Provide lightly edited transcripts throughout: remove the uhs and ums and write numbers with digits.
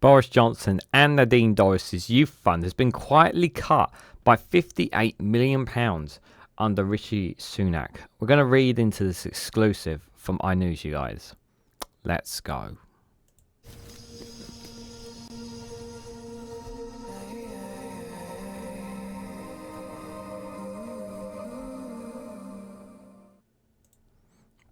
Boris Johnson and Nadine Dorries' youth fund has been quietly cut by £58 million under Rishi Sunak. We're going to read into this exclusive from iNews, you guys. Let's go.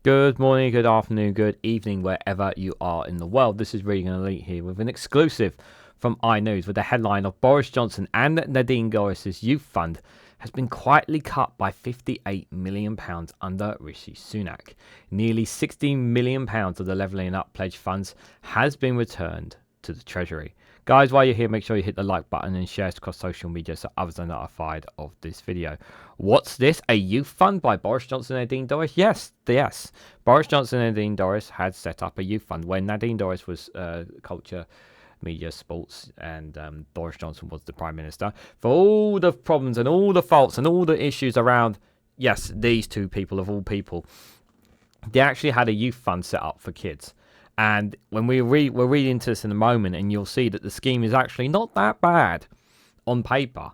Good morning, good afternoon, good evening, wherever you are in the world. This is Reganelite here with an exclusive from iNews with the headline of Boris Johnson and Nadine Dorries' youth fund has been quietly cut by £58 million under Rishi Sunak. Nearly £16 million of the Levelling Up pledge funds has been returned to the Treasury. Guys, while you're here, make sure you hit the like button and share it across social media so others are notified of this video. What's this? A youth fund by Boris Johnson and Nadine Dorries? Yes. Boris Johnson and Nadine Dorries had set up a youth fund when Nadine Dorries was culture, media, sports, and Boris Johnson was the Prime Minister. For all the problems and all the faults and all the issues around, yes, these two people of all people, they actually had a youth fund set up for kids. And when we'll read into this in a moment, and you'll see that the scheme is actually not that bad on paper.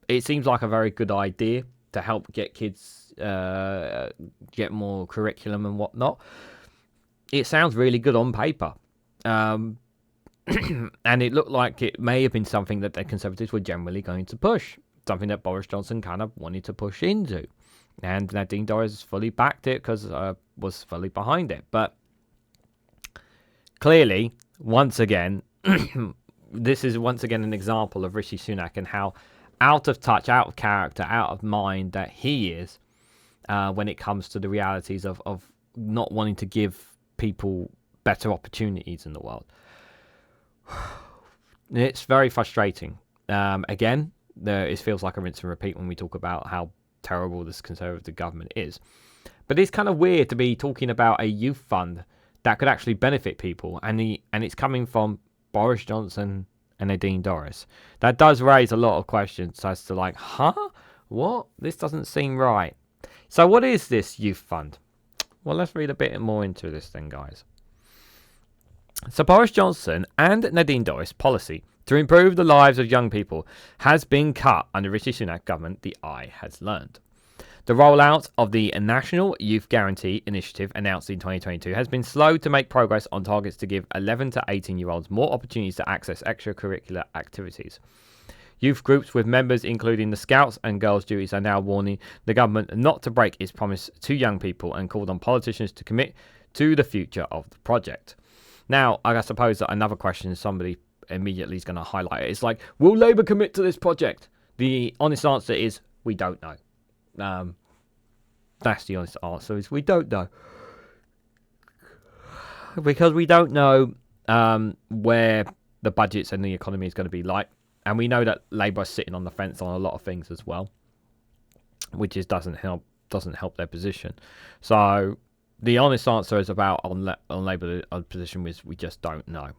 It seems like a very good idea to help get kids get more curriculum and whatnot. It sounds really good on paper. And it looked like it may have been something that the Conservatives were generally going to push. Something that Boris Johnson kind of wanted to push into. And Nadine Dorries fully backed it because was fully behind it. But clearly, once again, this is once again an example of Rishi Sunak and how out of touch, out of character, out of mind that he is when it comes to the realities of not wanting to give people better opportunities in the world. It's very frustrating. Again, it feels like a rinse and repeat when we talk about how terrible this Conservative government is. But it's kind of weird to be talking about a youth fund that could actually benefit people, and it's coming from Boris Johnson and Nadine Dorries. That does raise a lot of questions as to like, what? This doesn't seem right. So what is this youth fund? Well, let's read a bit more into this thing, guys. So Boris Johnson and Nadine Dorries' policy to improve the lives of young people has been cut under Rishi Sunak government, the eye has learned. The rollout of the National Youth Guarantee Initiative announced in 2022 has been slow to make progress on targets to give 11 to 18-year-olds more opportunities to access extracurricular activities. Youth groups with members including the Scouts and Girls Duties are now warning the government not to break its promise to young people and called on politicians to commit to the future of the project. Now, I suppose that another question somebody immediately is going to highlight it. It's like, will Labour commit to this project? The honest answer is we don't know. That's the honest answer, is we don't know, because we don't know where the budgets and the economy is going to be like, and we know that Labour are sitting on the fence on a lot of things as well, which doesn't help their position. So the honest answer is about on Labour position is we just don't know.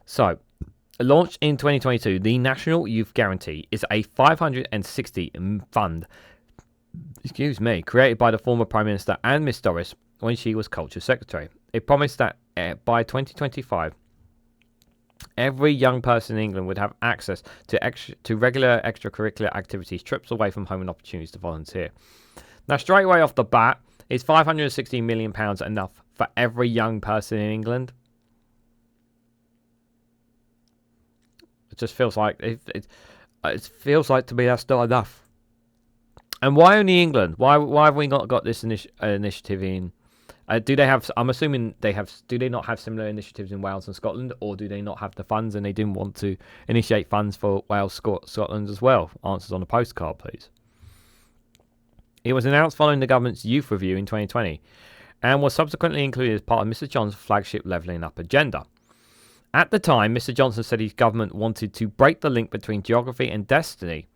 So, launched in 2022, the National Youth Guarantee is a 560 fund, created by the former Prime Minister and Ms Dorries when she was Culture Secretary. It promised that by 2025, every young person in England would have access to regular extracurricular activities, trips away from home and opportunities to volunteer. Now, straight away off the bat, is £560 million enough for every young person in England? It just feels like it feels like to me that's not enough. And why only England? Why have we not got this initiative in? Do they have? I'm assuming they have. Do they not have similar initiatives in Wales and Scotland, or do they not have the funds and they didn't want to initiate funds for Wales, Scotland as well? Answers on a postcard, please. It was announced following the government's youth review in 2020, and was subsequently included as part of Mr Johnson's flagship Levelling Up agenda. At the time, Mr Johnson said his government wanted to break the link between geography and destiny,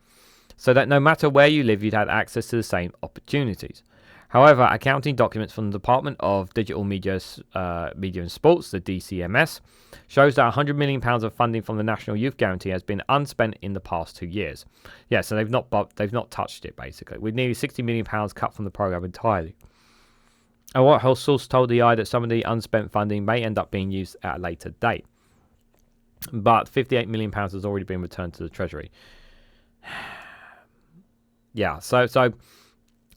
so that no matter where you live, you'd have access to the same opportunities. However, accounting documents from the Department of Digital Media and Sports, the DCMS, shows that £100 million of funding from the National Youth Guarantee has been unspent in the past 2 years. Yeah, so they've not touched it, basically, with nearly £60 million cut from the programme entirely. A Whitehall source told the Eye that some of the unspent funding may end up being used at a later date. But £58 million has already been returned to the Treasury. Yeah, so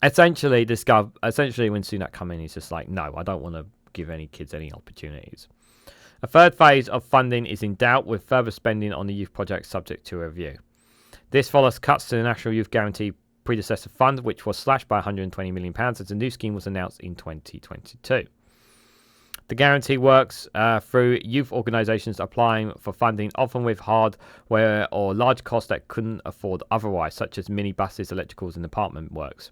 essentially, when Sunak come in, he's just like, no, I don't want to give any kids any opportunities. A third phase of funding is in doubt, with further spending on the youth project subject to review. This follows cuts to the National Youth Guarantee predecessor fund, which was slashed by £120 million as a new scheme was announced in 2022. The guarantee works through youth organisations applying for funding, often with hardware or large costs that couldn't afford otherwise, such as minibuses, electricals and apartment works.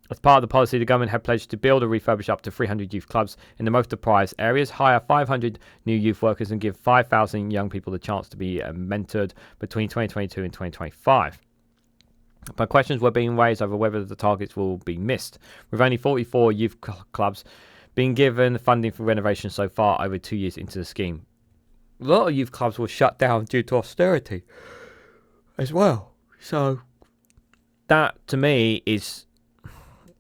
As part of the policy, the government had pledged to build or refurbish up to 300 youth clubs in the most deprived areas, hire 500 new youth workers and give 5,000 young people the chance to be mentored between 2022 and 2025. But questions were being raised over whether the targets will be missed, with only 44 youth clubs being given funding for renovation so far over 2 years into the scheme. A lot of youth clubs were shut down due to austerity as well. So that, to me, is...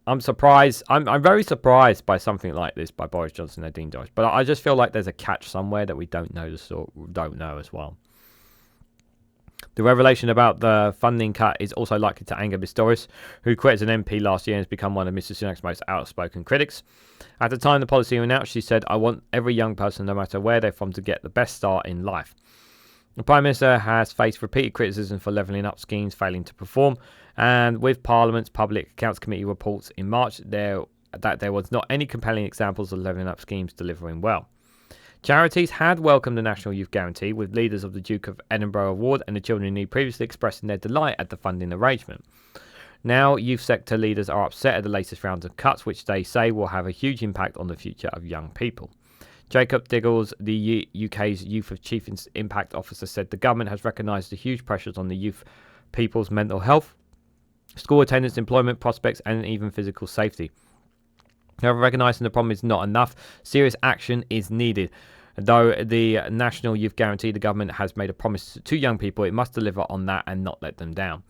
I'm surprised. I'm very surprised by something like this by Boris Johnson and Nadine Dorries. But I just feel like there's a catch somewhere that we don't know as well. The revelation about the funding cut is also likely to anger Ms Dorries, who quit as an MP last year and has become one of Mr Sunak's most outspoken critics. At the time the policy was announced, she said, "I want every young person, no matter where they're from, to get the best start in life." The Prime Minister has faced repeated criticism for levelling up schemes failing to perform, and with Parliament's Public Accounts Committee reports in March there was not any compelling examples of levelling up schemes delivering well. Charities had welcomed the National Youth Guarantee, with leaders of the Duke of Edinburgh Award and the Children in Need previously expressing their delight at the funding arrangement. Now, youth sector leaders are upset at the latest round of cuts, which they say will have a huge impact on the future of young people. Jacob Diggles, the UK's Youth Chief Impact Officer, said the government has recognised the huge pressures on the youth people's mental health, school attendance, employment prospects and even physical safety. However, recognising the problem is not enough. Serious action is needed. Though the National Youth Guarantee, the government has made a promise to young people, it must deliver on that and not let them down.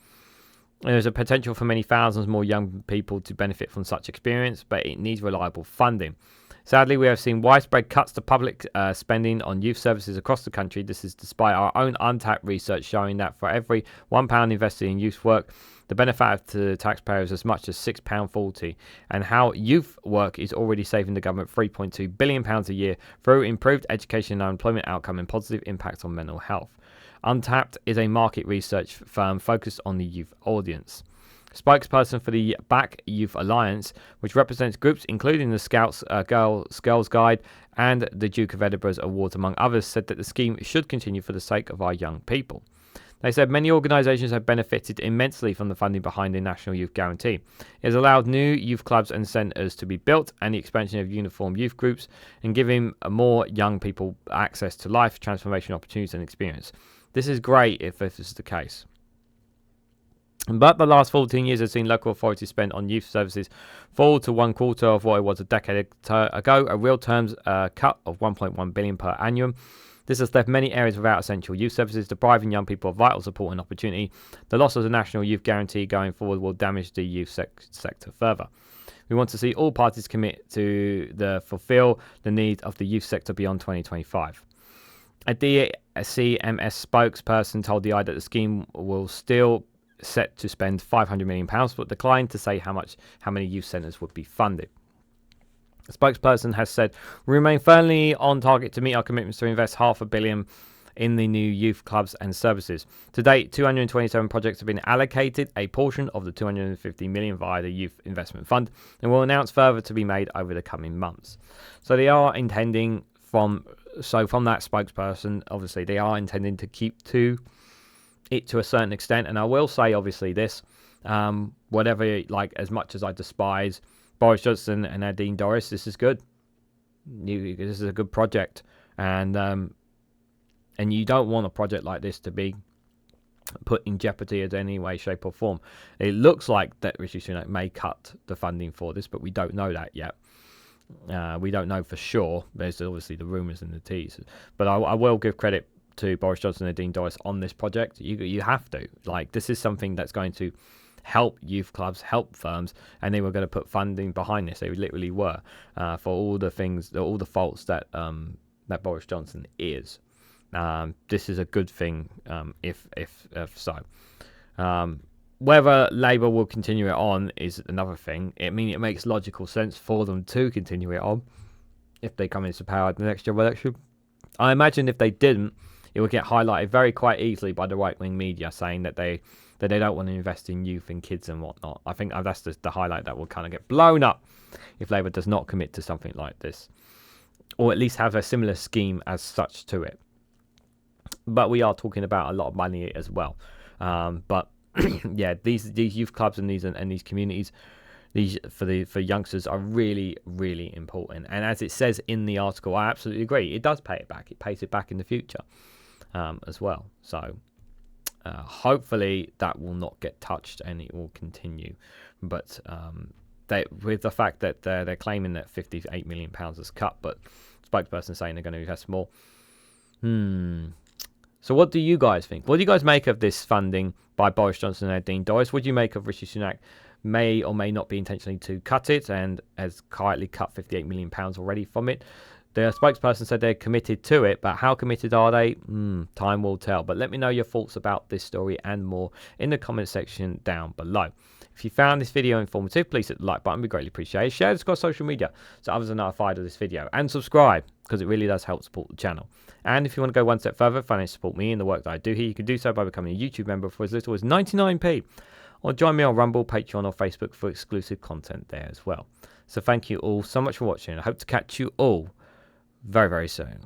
There is a potential for many thousands more young people to benefit from such experience, but it needs reliable funding. Sadly, we have seen widespread cuts to public spending on youth services across the country. This is despite our own untapped research showing that for every £1 invested in youth work, the benefit to taxpayers is as much as £6.40, and how youth work is already saving the government £3.2 billion a year through improved education and employment outcome and positive impacts on mental health. Untapped is a market research firm focused on the youth audience. Spokesperson for the Back Youth Alliance, which represents groups including the Scouts, Girls Guide and the Duke of Edinburgh's Awards, among others, said that the scheme should continue for the sake of our young people. They said many organisations have benefited immensely from the funding behind the National Youth Guarantee. It has allowed new youth clubs and centres to be built, and the expansion of uniform youth groups, and giving more young people access to life, transformation opportunities and experience. This is great if this is the case. But the last 14 years have seen local authorities spend on youth services fall to 1/4 of what it was a decade ago, a real terms cut of £1.1 billion per annum. This has left many areas without essential youth services, depriving young people of vital support and opportunity. The loss of the National Youth Guarantee going forward will damage the youth sector further. We want to see all parties commit to fulfil the needs of the youth sector beyond 2025. A DCMS spokesperson told the Eye that the scheme will still set to spend £500 million, but declined to say how many youth centres would be funded. The spokesperson has said, "We remain firmly on target to meet our commitments to invest £500 million in the new youth clubs and services. To date, 227 projects have been allocated a portion of the £250 million via the Youth Investment Fund, and will announce further to be made over the coming months." So they are intending from that spokesperson, obviously, they are intending to keep to it to a certain extent. And I will say, obviously, this, as much as I despise Boris Johnson and Nadine Dorries, this is good. This is a good project, and you don't want a project like this to be put in jeopardy in any way, shape, or form. It looks like that Rishi Sunak may cut the funding for this, but we don't know that yet. We don't know for sure. There's obviously the rumours and the teasers, but I will give credit to Boris Johnson and Nadine Dorries on this project. You have to. This is something that's going to help youth clubs, help firms, and they were going to put funding behind this. They literally were, for all the things, all the faults that that Boris Johnson is. This is a good thing, if so. Whether Labour will continue it on is another thing. I mean, it makes logical sense for them to continue it on if they come into power at the next general election. I imagine if they didn't, it would get highlighted very quite easily by the right-wing media, saying that they don't want to invest in youth and kids and whatnot. I think that's the highlight that will kind of get blown up if Labour does not commit to something like this, or at least have a similar scheme as such to it. But we are talking about a lot of money as well. But yeah, these youth clubs and these communities, these for youngsters are really, really important. And as it says in the article, I absolutely agree. It does pay it back. It pays it back in the future, as well. So hopefully that will not get touched and it will continue. But with the fact that they're claiming that £58 million is cut, but spokesperson saying they're going to invest more. So what do you guys think? What do you guys make of this funding by Boris Johnson and Nadine Dorries? What do you make of Rishi Sunak may or may not be intentionally to cut it and has quietly cut £58 million already from it? The spokesperson said they're committed to it, but how committed are they? Time will tell. But let me know your thoughts about this story and more in the comment section down below. If you found this video informative, please hit the like button. We greatly appreciate it. Share this across social media so others are notified of this video. And subscribe, because it really does help support the channel. And if you want to go one step further, financially support me and the work that I do here, you can do so by becoming a YouTube member for as little as 99p. Or join me on Rumble, Patreon or Facebook for exclusive content there as well. So thank you all so much for watching. I hope to catch you all very, very soon.